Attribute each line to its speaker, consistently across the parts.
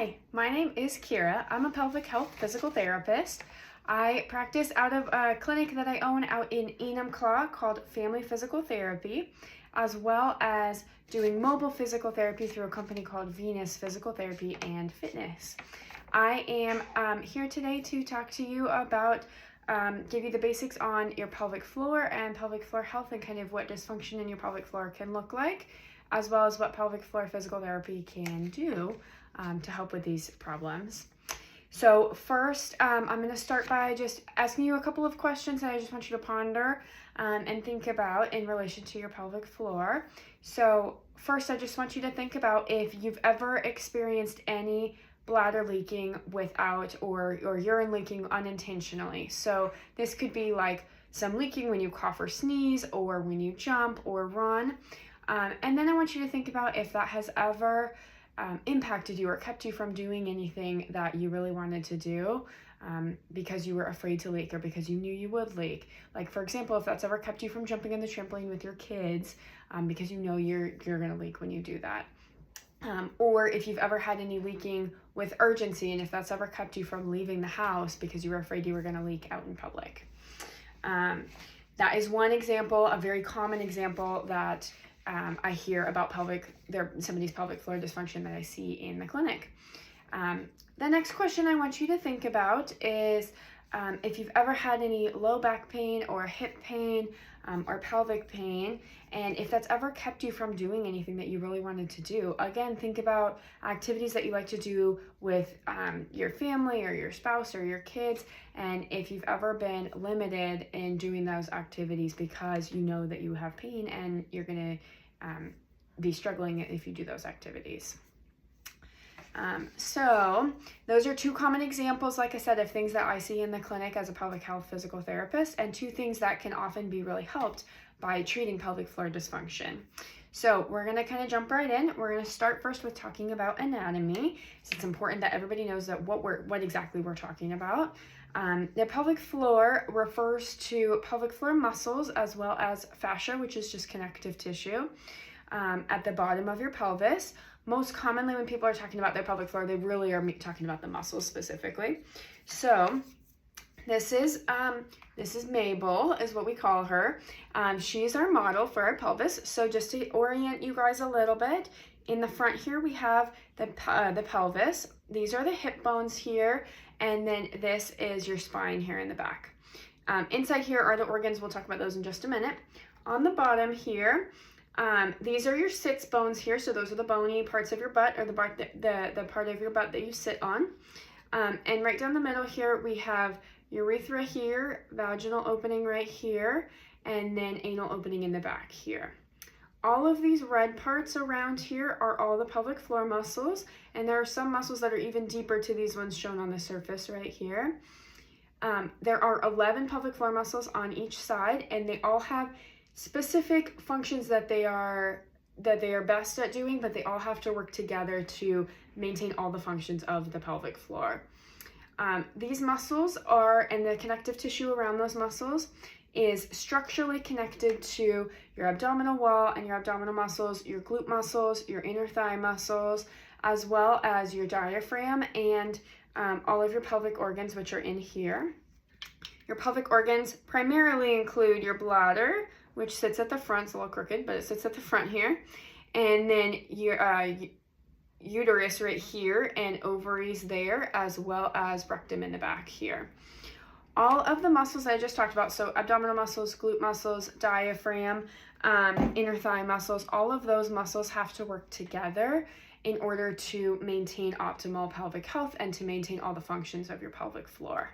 Speaker 1: Hi, my name is Keira. I'm a pelvic health physical therapist. I practice out of a clinic that I own out in Enumclaw called Family Physical Therapy, as well as doing mobile physical therapy through a company called Venus Physical Therapy and Fitness. I am here today to talk to you about give you the basics on your pelvic floor and pelvic floor health and kind of what dysfunction in your pelvic floor can look like, as well as what pelvic floor physical therapy can do to help with these problems. So first, I'm going to start by just asking you a couple of questions that I just want you to ponder and think about in relation to your pelvic floor. So first, I just want you to think about if you've ever experienced any bladder leaking without or urine leaking unintentionally. So this could be like some leaking when you cough or sneeze or when you jump or run. And then I want you to think about if that has ever impacted you or kept you from doing anything that you really wanted to do because you were afraid to leak or because you knew you would leak. Like, for example, if that's ever kept you from jumping on the trampoline with your kids because you know you're going to leak when you do that. Or if you've ever had any leaking with urgency and if that's ever kept you from leaving the house because you were afraid you were going to leak out in public. That is one example, a very common example that I hear about somebody's pelvic floor dysfunction that I see in the clinic. The next question I want you to think about is if you've ever had any low back pain or hip pain or pelvic pain, and if that's ever kept you from doing anything that you really wanted to do. Again, think about activities that you like to do with your family or your spouse or your kids, and if you've ever been limited in doing those activities because you know that you have pain and you're going to be struggling if you do those activities. So those are two common examples, like I said, of things that I see in the clinic as a pelvic health physical therapist, and two things that can often be really helped by treating pelvic floor dysfunction. So we're going to kind of jump right in. We're going to start first with talking about anatomy. So it's important that everybody knows that what exactly we're talking about. The pelvic floor refers to pelvic floor muscles as well as fascia, which is just connective tissue at the bottom of your pelvis. Most commonly when people are talking about their pelvic floor, they really are talking about the muscles specifically. So this is Mabel, is what we call her. She's our model for our pelvis. So just to orient you guys a little bit, in the front here we have the pelvis. These are the hip bones here, and then this is your spine here in the back. Inside here are the organs. We'll talk about those in just a minute. On the bottom here, these are your sits bones here. So those are the bony parts of your butt, or the part of your butt that you sit on. And right down the middle here, we have urethra here, vaginal opening right here, and then anal opening in the back here. All of these red parts around here are all the pelvic floor muscles, and there are some muscles that are even deeper to these ones shown on the surface right here. There are 11 pelvic floor muscles on each side, and they all have specific functions that they are best at doing, but they all have to work together to maintain all the functions of the pelvic floor. These muscles and the connective tissue around those muscles is structurally connected to your abdominal wall and your abdominal muscles, your glute muscles, your inner thigh muscles, as well as your diaphragm and all of your pelvic organs, which are in here. Your pelvic organs primarily include your bladder, which sits at the front. It's a little crooked, but it sits at the front here. And then your uterus right here and ovaries there, as well as rectum in the back here. All of the muscles I just talked about, so abdominal muscles, glute muscles, diaphragm, inner thigh muscles, all of those muscles have to work together in order to maintain optimal pelvic health and to maintain all the functions of your pelvic floor.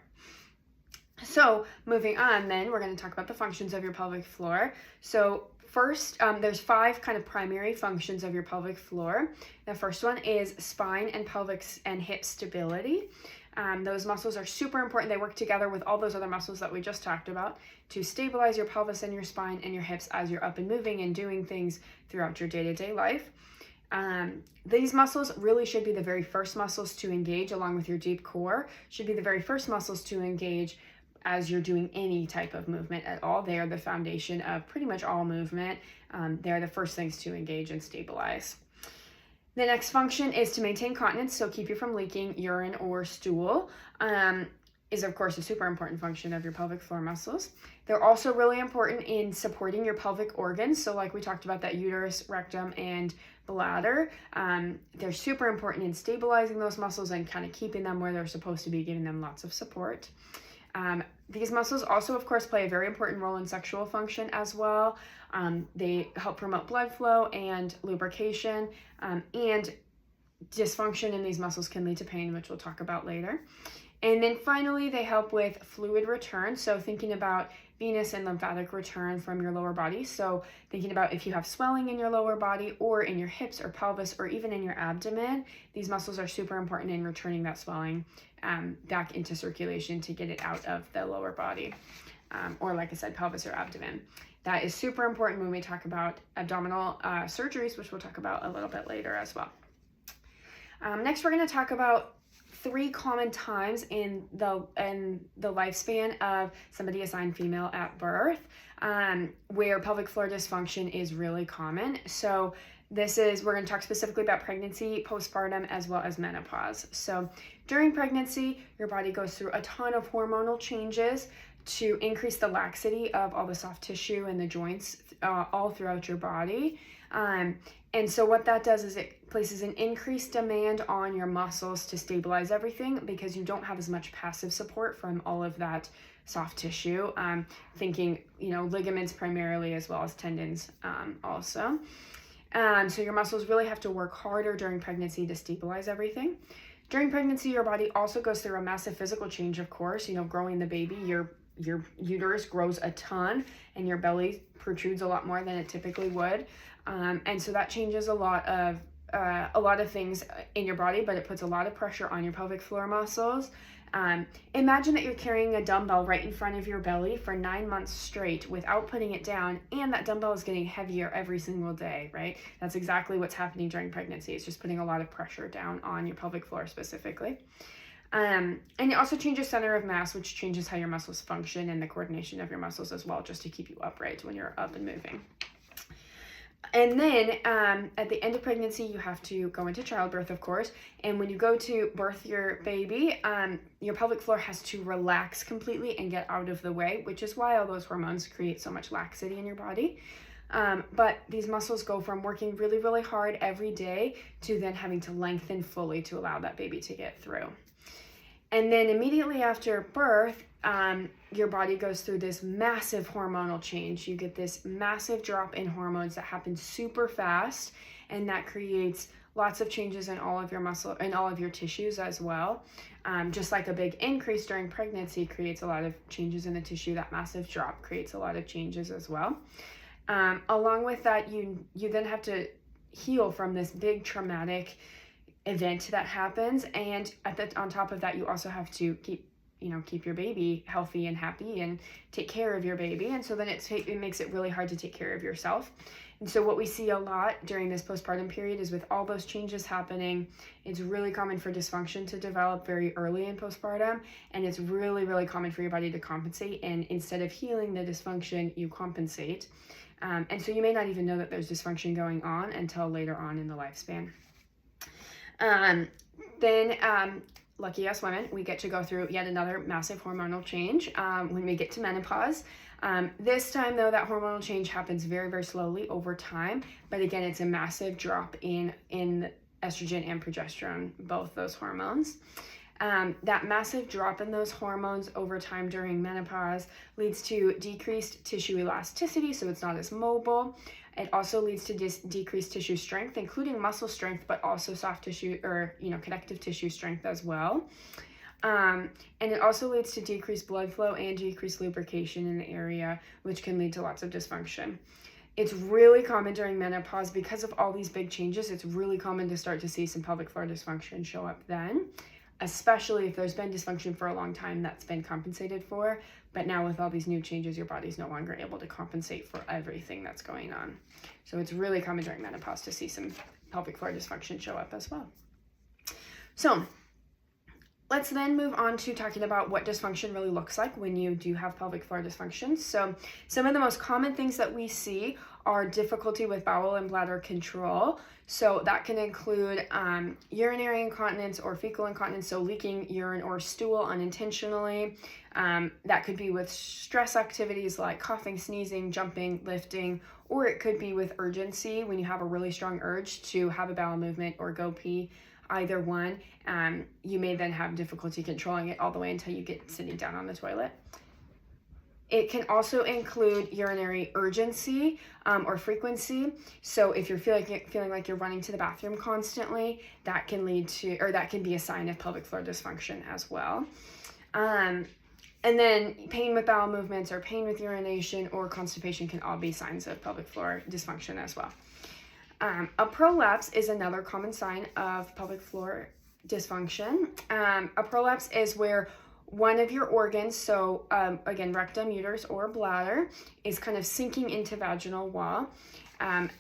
Speaker 1: So moving on then, we're going to talk about the functions of your pelvic floor. So first, there's 5 kind of primary functions of your pelvic floor. The first one is spine and pelvic and hip stability. Those muscles are super important. They work together with all those other muscles that we just talked about to stabilize your pelvis and your spine and your hips as you're up and moving and doing things throughout your day-to-day life. These muscles really should be the very first muscles to engage, along with your deep core, should be the very first muscles to engage as you're doing any type of movement at all. They are the foundation of pretty much all movement. They're the first things to engage and stabilize. The next function is to maintain continence, so keep you from leaking urine or stool. Is of course a super important function of your pelvic floor muscles. They're also really important in supporting your pelvic organs. So like we talked about, that uterus, rectum, and bladder. They're super important in stabilizing those muscles and kind of keeping them where they're supposed to be, giving them lots of support. These muscles also, of course, play a very important role in sexual function as well. They help promote blood flow and lubrication, and dysfunction in these muscles can lead to pain, which we'll talk about later. And then finally, they help with fluid return. So thinking about venous and lymphatic return from your lower body. So thinking about if you have swelling in your lower body or in your hips or pelvis or even in your abdomen, these muscles are super important in returning that swelling back into circulation to get it out of the lower body, or like I said, pelvis or abdomen. That is super important when we talk about abdominal surgeries, which we'll talk about a little bit later as well. Next, we're going to talk about 3 common times in the lifespan of somebody assigned female at birth, where pelvic floor dysfunction is really common. So we're going to talk specifically about pregnancy, postpartum, as well as menopause. So during pregnancy, your body goes through a ton of hormonal changes to increase the laxity of all the soft tissue and the joints all throughout your body. And so what that does is it places an increased demand on your muscles to stabilize everything, because you don't have as much passive support from all of that soft tissue. Thinking, ligaments primarily, as well as tendons also. So your muscles really have to work harder during pregnancy to stabilize everything. During pregnancy, your body also goes through a massive physical change, of course. Growing the baby, your uterus grows a ton and your belly protrudes a lot more than it typically would. And so that changes a lot of things in your body, but it puts a lot of pressure on your pelvic floor muscles. Imagine that you're carrying a dumbbell right in front of your belly for 9 months straight without putting it down, and that dumbbell is getting heavier every single day, right? That's exactly what's happening during pregnancy. It's just putting a lot of pressure down on your pelvic floor specifically. And it also changes center of mass, which changes how your muscles function and the coordination of your muscles as well, just to keep you upright when you're up and moving. And then at the end of pregnancy, you have to go into childbirth, of course. And when you go to birth your baby, your pelvic floor has to relax completely and get out of the way, which is why all those hormones create so much laxity in your body. But these muscles go from working really, really hard every day to then having to lengthen fully to allow that baby to get through. And then immediately after birth, your body goes through this massive hormonal change. You get this massive drop in hormones that happens super fast, and that creates lots of changes in all of your muscle and all of your tissues as well. Just like a big increase during pregnancy creates a lot of changes in the tissue, that massive drop creates a lot of changes as well. Along with that, you then have to heal from this big traumatic event that happens, and on top of that, you also have to keep your baby healthy and happy and take care of your baby. And so then it makes it really hard to take care of yourself. And so what we see a lot during this postpartum period is, with all those changes happening, it's really common for dysfunction to develop very early in postpartum, and it's really, really common for your body to compensate, and instead of healing the dysfunction, you compensate. And so you may not even know that there's dysfunction going on until later on in the lifespan. Then lucky us women, we get to go through yet another massive hormonal change when we get to menopause. This time, though, that hormonal change happens very, very slowly over time. But again, it's a massive drop in estrogen and progesterone, both those hormones. That massive drop in those hormones over time during menopause leads to decreased tissue elasticity, so it's not as mobile. It also leads to decreased tissue strength, including muscle strength, but also soft tissue or connective tissue strength as well. And it also leads to decreased blood flow and decreased lubrication in the area, which can lead to lots of dysfunction. It's really common during menopause because of all these big changes. It's really common to start to see some pelvic floor dysfunction show up then, especially if there's been dysfunction for a long time that's been compensated for. But now with all these new changes, your body's no longer able to compensate for everything that's going on. So it's really common during menopause to see some pelvic floor dysfunction show up as well. So let's then move on to talking about what dysfunction really looks like when you do have pelvic floor dysfunction. So some of the most common things that we see are difficulty with bowel and bladder control. So that can include urinary incontinence or fecal incontinence, so leaking urine or stool unintentionally. That could be with stress activities like coughing, sneezing, jumping, lifting, or it could be with urgency when you have a really strong urge to have a bowel movement or go pee. Either one, you may then have difficulty controlling it all the way until you get sitting down on the toilet. It can also include urinary urgency or frequency. So if you're feeling like you're running to the bathroom constantly, that can lead to, or that can be a sign of pelvic floor dysfunction as well. And then pain with bowel movements or pain with urination or constipation can all be signs of pelvic floor dysfunction as well. A prolapse is another common sign of pelvic floor dysfunction. A prolapse is where one of your organs, so again, rectum, uterus, or bladder, is kind of sinking into vaginal wall.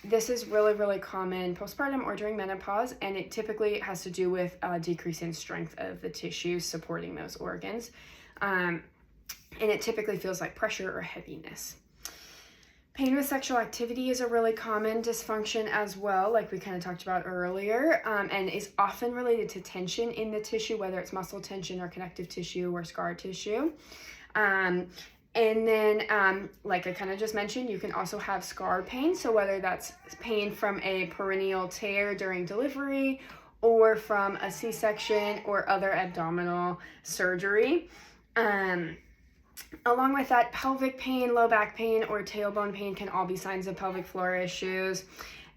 Speaker 1: This is really, really common postpartum or during menopause, and it typically has to do with a decrease in strength of the tissues supporting those organs. And it typically feels like pressure or heaviness. Pain with sexual activity is a really common dysfunction as well, like we kind of talked about earlier, and is often related to tension in the tissue, whether it's muscle tension or connective tissue or scar tissue. And then, like I kind of just mentioned, you can also have scar pain. So whether that's pain from a perineal tear during delivery or from a C-section or other abdominal surgery. Along with that, pelvic pain, low back pain, or tailbone pain can all be signs of pelvic floor issues.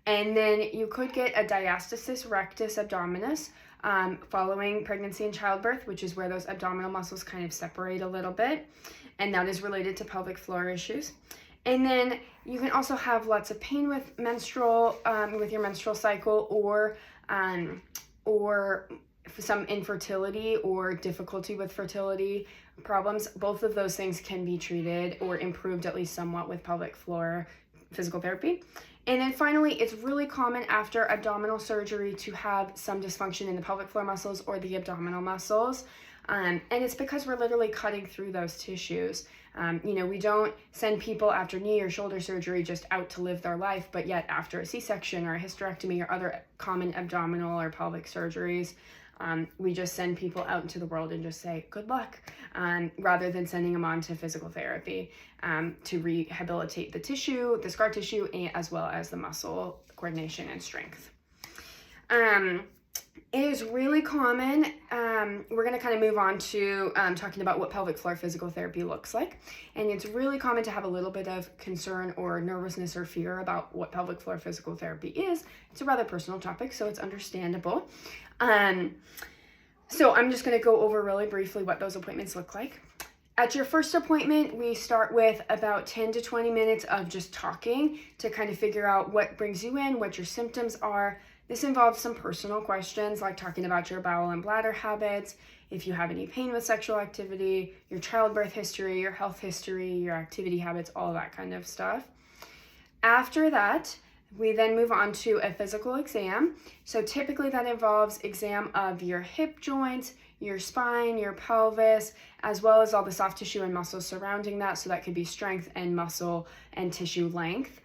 Speaker 1: And then you could get a diastasis rectus abdominis following pregnancy and childbirth, which is where those abdominal muscles kind of separate a little bit. And that is related to pelvic floor issues. And then you can also have lots of pain with with your menstrual cycle or some infertility or difficulty with fertility problems. Both of those things can be treated or improved at least somewhat with pelvic floor physical therapy. And then finally, it's really common after abdominal surgery to have some dysfunction in the pelvic floor muscles or the abdominal muscles. And it's because we're literally cutting through those tissues. We don't send people after knee or shoulder surgery just out to live their life, but yet after a C-section or a hysterectomy or other common abdominal or pelvic surgeries, we just send people out into the world and just say, good luck, rather than sending them on to physical therapy to rehabilitate the tissue, the scar tissue, as well as the muscle coordination and strength. It is really common. We're going to kind of move on to talking about what pelvic floor physical therapy looks like. And it's really common to have a little bit of concern or nervousness or fear about what pelvic floor physical therapy is. It's a rather personal topic, so it's understandable. So I'm just going to go over really briefly what those appointments look like. At your first appointment, we start with about 10 to 20 minutes of just talking to kind of figure out what brings you in, what your symptoms are. This involves some personal questions like talking about your bowel and bladder habits, if you have any pain with sexual activity, your childbirth history, your health history, your activity habits, all that kind of stuff. After that, we then move on to a physical exam. So typically that involves exam of your hip joints, your spine, your pelvis, as well as all the soft tissue and muscles surrounding that. So that could be strength and muscle and tissue length.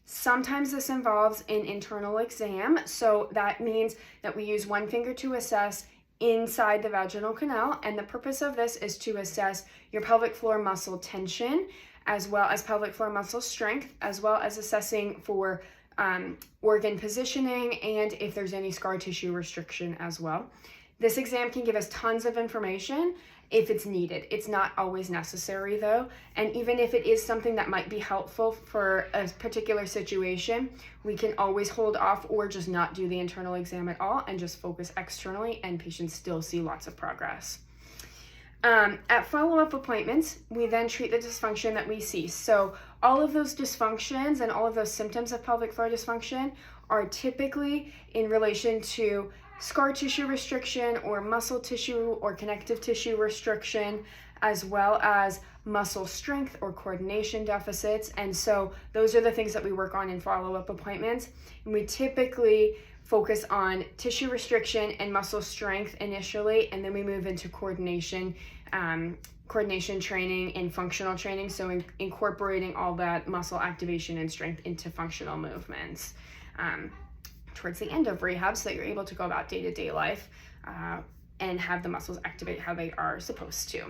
Speaker 1: Sometimes this involves an internal exam. So that means that we use one finger to assess inside the vaginal canal. And the purpose of this is to assess your pelvic floor muscle tension, as well as pelvic floor muscle strength, as well as assessing for organ positioning and if there's any scar tissue restriction as well. This exam can give us tons of information if it's needed. It's not always necessary though. And even if it is something that might be helpful for a particular situation, we can always hold off or just not do the internal exam at all and just focus externally, and patients still see lots of progress. At follow-up appointments, we then treat the dysfunction that we see. So all of those dysfunctions and all of those symptoms of pelvic floor dysfunction are typically in relation to scar tissue restriction or muscle tissue or connective tissue restriction, as well as muscle strength or coordination deficits. And so those are the things that we work on in follow-up appointments. And we typically focus on tissue restriction and muscle strength initially, and then we move into coordination training and functional training, so incorporating all that muscle activation and strength into functional movements towards the end of rehab, so that you're able to go about day-to-day life and have the muscles activate how they are supposed to.